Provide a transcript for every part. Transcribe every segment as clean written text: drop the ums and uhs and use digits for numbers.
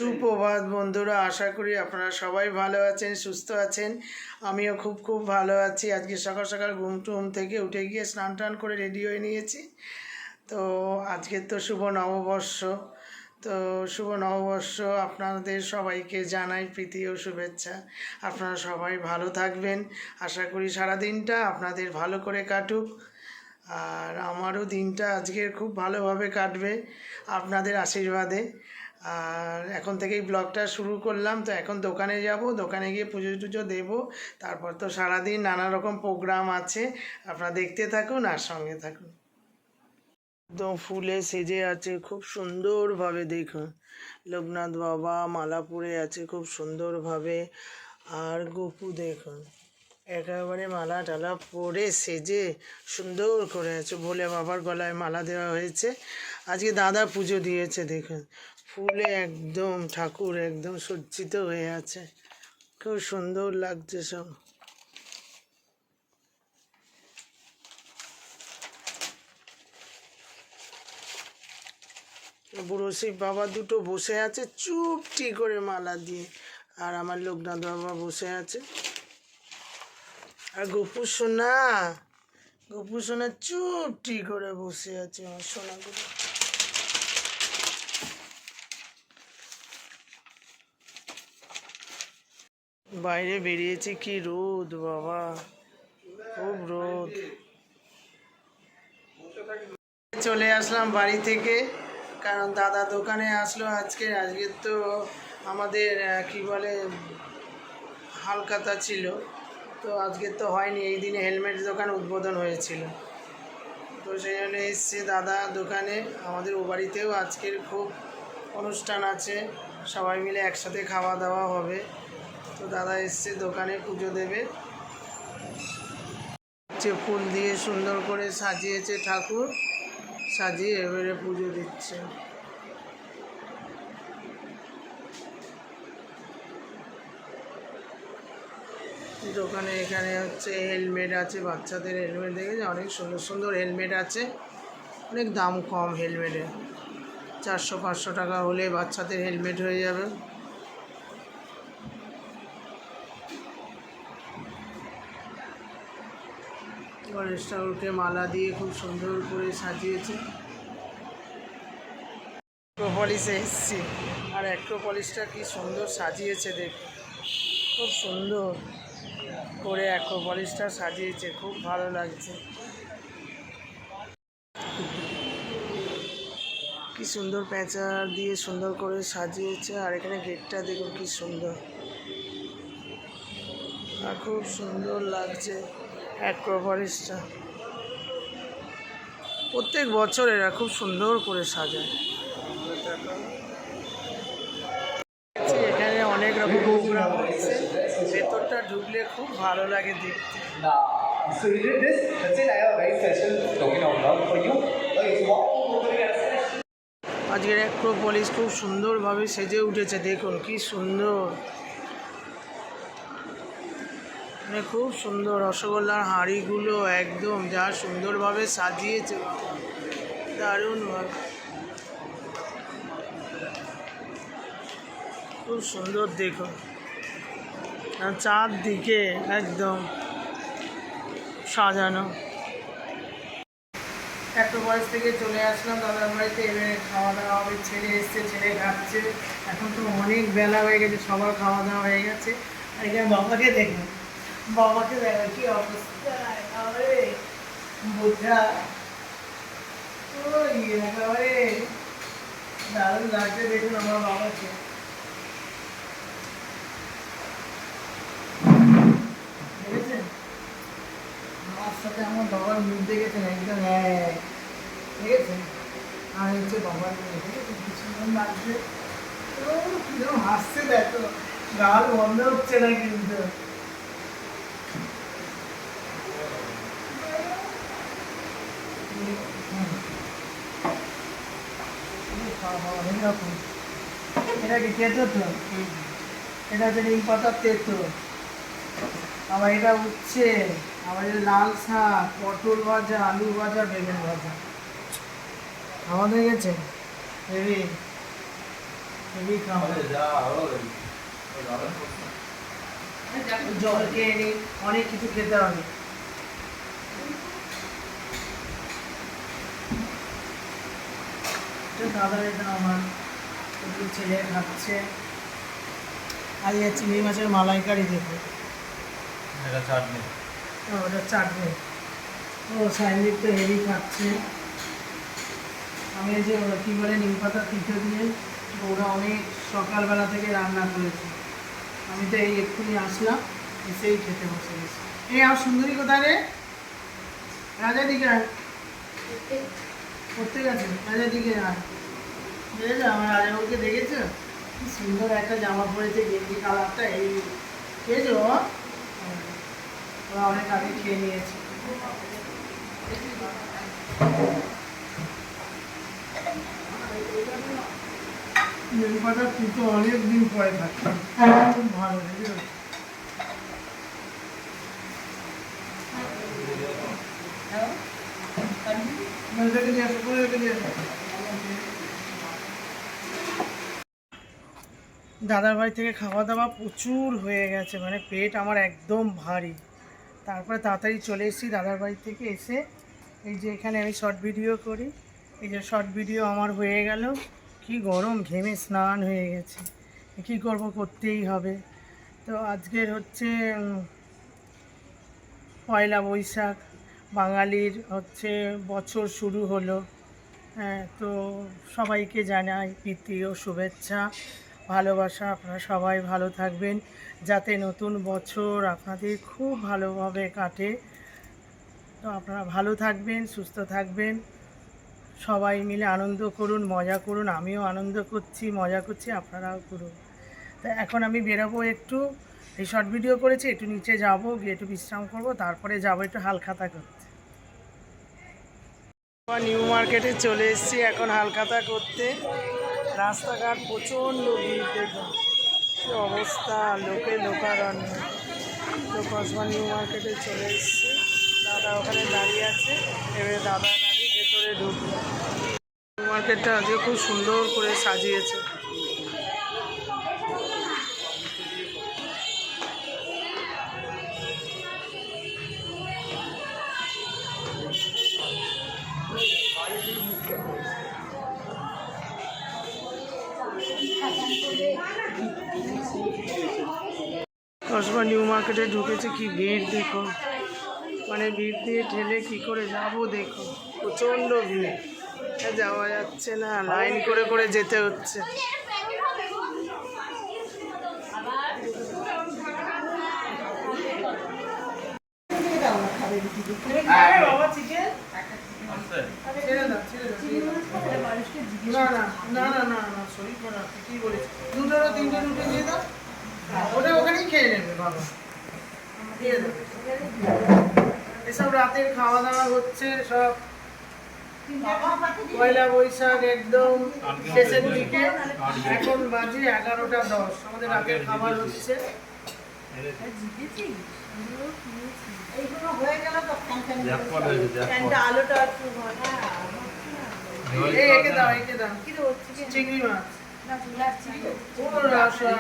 সুপ্রভাত বন্ধুরা, আশা করি আপনারা সবাই ভালো আছেন, সুস্থ আছেন। আমিও খুব ভালো আছি। আজকে সকাল সকাল ঘুম থেকে উঠে গিয়ে স্নান টান করে রেডি হয়ে নিয়েছি। তো আজকে তো শুভ নববর্ষ। তো শুভ নববর্ষ আপনাদের সবাইকে জানাই প্রীতি ও শুভেচ্ছা। আপনারা সবাই ভালো থাকবেন। আশা করি সারাদিনটা আপনাদের ভালো করে কাটুক, আর আমারও দিনটা আজকে খুব ভালোভাবে কাটবে আপনাদের আশীর্বাদে। আর এখন থেকেই ব্লগটা শুরু করলাম। তো এখন দোকানে যাব, দোকানে গিয়ে পুজো টুজো দেবো। তারপর তো সারাদিন নানা রকম প্রোগ্রাম আছে, আপনারা দেখতে থাকুন আর সঙ্গে থাকুন। একদম ফুলে সেজে আছে খুব সুন্দরভাবে, দেখুন লোকনাথ বাবা মালা পরে আছে খুব সুন্দরভাবে। আর গপু দেখুন একেবারে মালা টালা পরে সেজে সুন্দর করে আছে। ভোলে বাবার গলায় মালা দেওয়া হয়েছে। আজকে দাদা পুজো দিয়েছে, দেখুন ফুলে একদম ঠাকুর একদম সজ্জিত হয়ে আছে, খুব সুন্দর লাগছে সব। বুড়ো শিব বাবা দুটো বসে আছে চুপটি করে মালা দিয়ে, আর আমার লোকনাথ বাবা বসে আছে। আর গপু সোনা চুপটি করে বসে আছে আমার সোনাগুলো। বাইরে বেরিয়েছে, কি রোদ বাবা, খুব রোদ। চলে আসলাম বাড়ি থেকে, কারণ দাদা দোকানে আসলো আজকে তো আমাদের কি বলে হালখাতা ছিল, তো আজকে তো হয়নি। এই দিনে হেলমেট দোকান উদ্বোধন হয়েছিল, তো সেই জন্য এসছে দাদা দোকানে। আমাদের ও বাড়িতেও আজকের খুব অনুষ্ঠান আছে, সবাই মিলে একসাথে খাওয়া দাওয়া হবে। তো দাদা এসছে দোকানে পুজো দেবে। ফুল দিয়ে সুন্দর করে সাজিয়েছে ঠাকুর, সাজিয়ে এবারে পুজো দিচ্ছে। দোকানে এখানে হচ্ছে হেলমেট আছে, বাচ্চাদের হেলমেট দেখেছে, অনেক সুন্দর সুন্দর হেলমেট আছে, অনেক দাম কম হেলমেটের। 400-500 টাকা হলে বাচ্চাদের হেলমেট হয়ে যাবে। গণেশ ঠাকুরকে মালা দিয়ে খুব সুন্দর করে সাজিয়েছে। অ্যাক্রোপলিসে এসছি, আর অ্যাক্রোপলিসটা কি সুন্দর সাজিয়েছে, দেখুন খুব সুন্দর করে অ্যাক্রোপলিসটা সাজিয়েছে, খুব ভালো লাগছে। কি সুন্দর প্যাঁচা দিয়ে সুন্দর করে সাজিয়েছে। আর এখানে গেটটা দেখুন কি সুন্দর, আর খুব সুন্দর লাগছে অ্যাক্রোপলিসটা। প্রত্যেক বছর এরা খুব সুন্দর করে সাজায়। এখানে অনেক রকম প্রোগ্রাম হচ্ছে, ভেতরটা ঢুকলে খুব ভালো লাগে দেখতে। আজকের অ্যাক্রোপলিস খুব সুন্দরভাবে সেজে উঠেছে, দেখুন কি সুন্দর, মানে খুব সুন্দর। রসগোল্লার হাঁড়িগুলো একদম যা সুন্দরভাবে সাজিয়েছে, দারুণভাবে, খুব সুন্দর দেখুন। চারদিকে একদম সাজানো। অ্যাক্রোপলিস থেকে চলে আসলাম দাদার বাড়িতে, এবারে খাওয়া দাওয়া হবে। ছেলে এসছে, ছেলে খাচ্ছে। এখন তো অনেক বেলা হয়ে গেছে, সবার খাওয়া দাওয়া হয়ে গেছে। আর এখানে বাবাকে দেখুন, বাবাকে দেখা কি অবস্থা, একেবারে বোঝা, ওই একেবারে দারুণ লাগছে দেখুন আমার বাবাকে। দেখেছেন আমার সাথে আমার বাবার মুখ দেখেছেন, একদম এক, দেখেছেন? আর হচ্ছে বাবার মেয়ে, দেখেছেন কি সুন্দর লাগছে। ও কিরকম হাসছে দেখো, গাল বন্ধ হচ্ছে না কিন্তু। এটা কি তেতো? তো এটা হচ্ছে নিম পাতার তেতো। আবার এটা উচ্ছে, আবার এটা লাল শাক, পটল ভাজা, আলু ভাজা, বেগুন ভাজা। আমাদের গেছে হেভি। হেভি খাওয়া, জল খেয়ে নি, অনেক কিছু খেতে হবে। দাদা এটা আমার ছেলে খাচ্ছে। আজ চিংড়ি মাছের মালাইকারি দেখো, এটা চাটনি, ওটা চাটনি। ও সাইনদীপ তো হেভি খাচ্ছে। আমি এই যে কী বলে নিম পাতা পিঠে দিয়ে ওরা অনেক সকালবেলা থেকে রান্না করেছে। আমি তো এই এক্ষুনি আসলাম, এসেই খেতে বসে গেছি। এই আমার সুন্দরী কোথায় রে? রাজা দিকে আয়, করতে গেছে রাজা দিকে আয়। বুঝেছো আমার রাজাবাবুকে দেখেছো? কি সুন্দর একটা জামা পরেছে, গেঞ্জি কালারটা। এই খেয়েছো? ওরা অনেক আগে খেয়ে নিয়েছে। নিম পাতার পুজো অনেক দিন পরে খাচ্ছি, খুব ভালো বুঝলো। দাদার বাড়ি থেকে খাওয়া দাওয়া প্রচুর হয়ে গেছে, মানে পেট আমার একদম ভারী। তারপরে তাড়াতাড়ি চলে এসেছি দাদার বাড়ি থেকে। এসে এই যে এখানে আমি শর্ট ভিডিও করি, এই যে শর্ট ভিডিও আমার হয়ে গেল। কি গরম, ঘেমে স্নান হয়ে গেছে, কী করব, করতেই হবে। তো আজকের হচ্ছে পয়লা বৈশাখ, বাঙালির হচ্ছে বছর শুরু হলো। হ্যাঁ, তো সবাইকে জানাই প্রীতি ও শুভেচ্ছা, ভালোবাসা। আপনারা সবাই ভালো থাকবেন, যাতে নতুন বছর আপনাদের খুব ভালোভাবে কাটে। তো আপনারা ভালো থাকবেন, সুস্থ থাকবেন, সবাই মিলে আনন্দ করুন, মজা করুন। আমিও আনন্দ করছি, মজা করছি, আপনারাও করুন। তো এখন আমি বেরোবো, একটু এই শর্ট ভিডিও করেছি, একটু নিচে যাব, গিয়ে একটু বিশ্রাম করব, তারপরে যাবো একটু হালখাতা করতে। নিউ মার্কেটে চলে এসেছি এখন হালখাতা করতে। রাস্তাঘাট প্রচণ্ড ভিড়, দেখুন কি অবস্থা, লোকে লোকারণ্য। তো কসবা নিউ মার্কেটে চলে এসেছি, দাদা ওখানে দাঁড়িয়ে আছে, এবারে দাদা দাঁড়িয়ে ভেতরে ঢুকলো। নিউ মার্কেটটা আজকে খুব সুন্দর করে সাজিয়েছে। কসবা নিউ মার্কেটে ঢুকেছে, কি ভিড় দেখো, মানে ভিড় দিয়ে ঠেলে কি করে যাব দেখো, প্রচণ্ড ভিড়, যাওয়া যাচ্ছে না, লাইন করে করে যেতে হচ্ছে। বাবা চিকেন না না না না না না, শরীর খারাপ, কি বলিস, দুটো তিনটে রুটি দিয়ে দাও, ওটা ওখানেই খেয়ে নেবে বাবা, দিয়ে দাও। এসব রাতের খাওয়া দাওয়া হচ্ছে সব, পয়লা বৈশাখ একদম শেষের দিকে, এখন বাজে 11টা 10, আমাদের রাতের খাবার হচ্ছে। আলোটা একে দাও, একে দাও, চিংড়ি মাছ। ও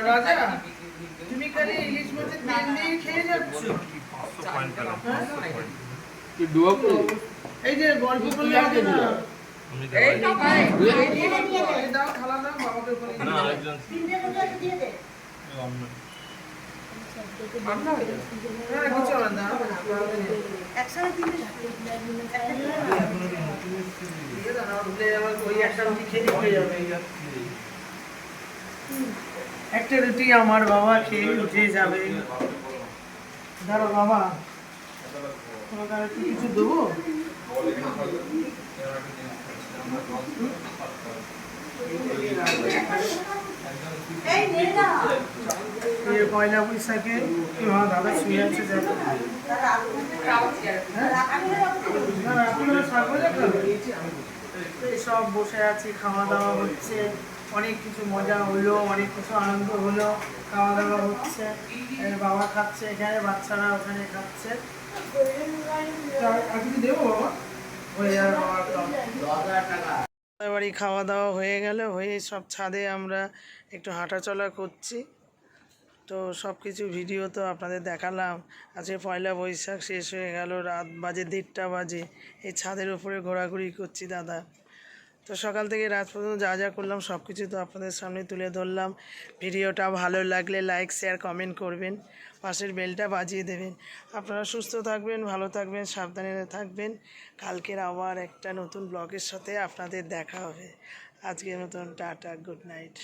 রাজা, তুমি খালি ইলিশ মাছের তেল দিয়ে খেয়ে যাচ্ছ। এই যে গল্প করলে হবে না, দাও থালা দাও, বাবাকে একটা রুটি আমার বাবা খেয়ে উঠে যাবে। ধরো বাবা, তোমাকে আর কিছু দেবো? পয়লা বৈশাখে দাদা শুয়ে আছে, সব বসে আছি, খাওয়া দাওয়া হচ্ছে, অনেক কিছু মজা হলো, অনেক কিছু আনন্দ হলো, খাওয়া দাওয়া হচ্ছে, বাবা খাচ্ছে এখানে, বাচ্চারা ওখানে খাচ্ছে। আর কিছু দেবো বাবা? হয়ে যাবে বাবা। বাড়ি খাওয়া দাওয়া হয়ে গেল, হয়ে সব ছাদে আমরা একটু হাঁটাচলা করছি। তো সব কিছু ভিডিও তো আপনাদের দেখালাম। আজকে পয়লা বৈশাখ শেষ হয়ে গেল, রাত বাজে 1:30 বাজে, এই ছাদের উপরে ঘোরাঘুরি করছি দাদা। তো সকাল থেকে রাত পর্যন্ত যা যা করলাম সব কিছু তো আপনাদের সামনে তুলে ধরলাম। ভিডিওটা ভালো লাগলে লাইক শেয়ার কমেন্ট করবেন, পাশের বেলটা বাজিয়ে দেবেন। আপনারা সুস্থ থাকবেন, ভালো থাকবেন, সাবধানে থাকবেন। কালকের আবার একটা নতুন ব্লগের সাথে আপনাদের দেখা হবে। আজকের মতন টাটা, গুড নাইট।